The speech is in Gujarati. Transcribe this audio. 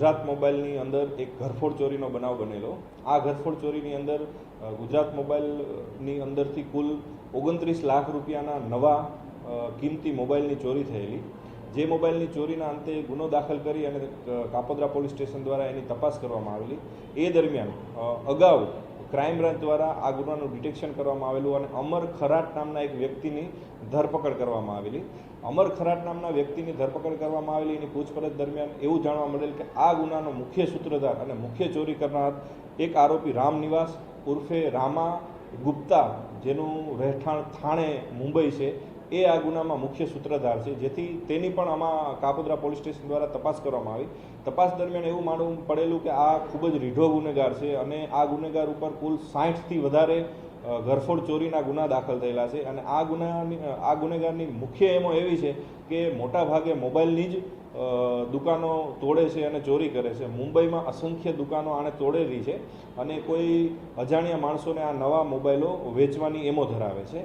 ગુજરાત મોબાઈલની અંદર એક ઘરફોડ ચોરીનો બનાવ બનેલો। આ ઘરફોડ ચોરીની અંદર ગુજરાત મોબાઈલની અંદરથી કુલ 29 લાખ રૂપિયાના નવા કિંમતી મોબાઈલની ચોરી થયેલી। જે મોબાઈલની ચોરીના અંતે ગુનો દાખલ કરી અને કાપોદ્રા પોલીસ સ્ટેશન દ્વારા એની તપાસ કરવામાં આવેલી। એ દરમિયાન અગાઉ ક્રાઇમ બ્રાન્ચ દ્વારા આ ગુનાનું ડિટેક્શન કરવામાં આવેલું અને અમર ખરાટ નામના એક વ્યક્તિની ધરપકડ કરવામાં આવેલી। અમર ખરાટ નામના વ્યક્તિની ધરપકડ કરવામાં આવેલી। એની પૂછપરછ દરમિયાન એવું જાણવા મળેલ કે આ ગુનાનો મુખ્ય સૂત્રધાર અને મુખ્ય ચોરી કરનાર એક આરોપી રામ નિવાસ ઉર્ફે રામા ગુપ્તા, જેનું રહેઠાણ થાણે મુંબઈ છે, એ આ ગુનામાં મુખ્ય સૂત્રધાર છે, જેથી તેની પણ આમાં કાપોદ્રા પોલીસ સ્ટેશન દ્વારા તપાસ કરવામાં આવી। તપાસ દરમિયાન એવું માનવું પડેલું કે આ ખૂબ જ રીઢો ગુનેગાર છે અને આ ગુનેગાર ઉપર કુલ 60થી વધારે ઘરફોડ ચોરીના ગુના દાખલ થયેલા છે અને આ ગુનેગારની મુખ્ય એમો એવી છે કે મોટા ભાગે મોબાઈલની જ દુકાનો તોડે છે અને ચોરી કરે છે। મુંબઈમાં અસંખ્ય દુકાનો આણે તોડેલી છે અને કોઈ અજાણ્યા માણસોને આ નવા મોબાઈલો વેચવાની એમો ધરાવે છે।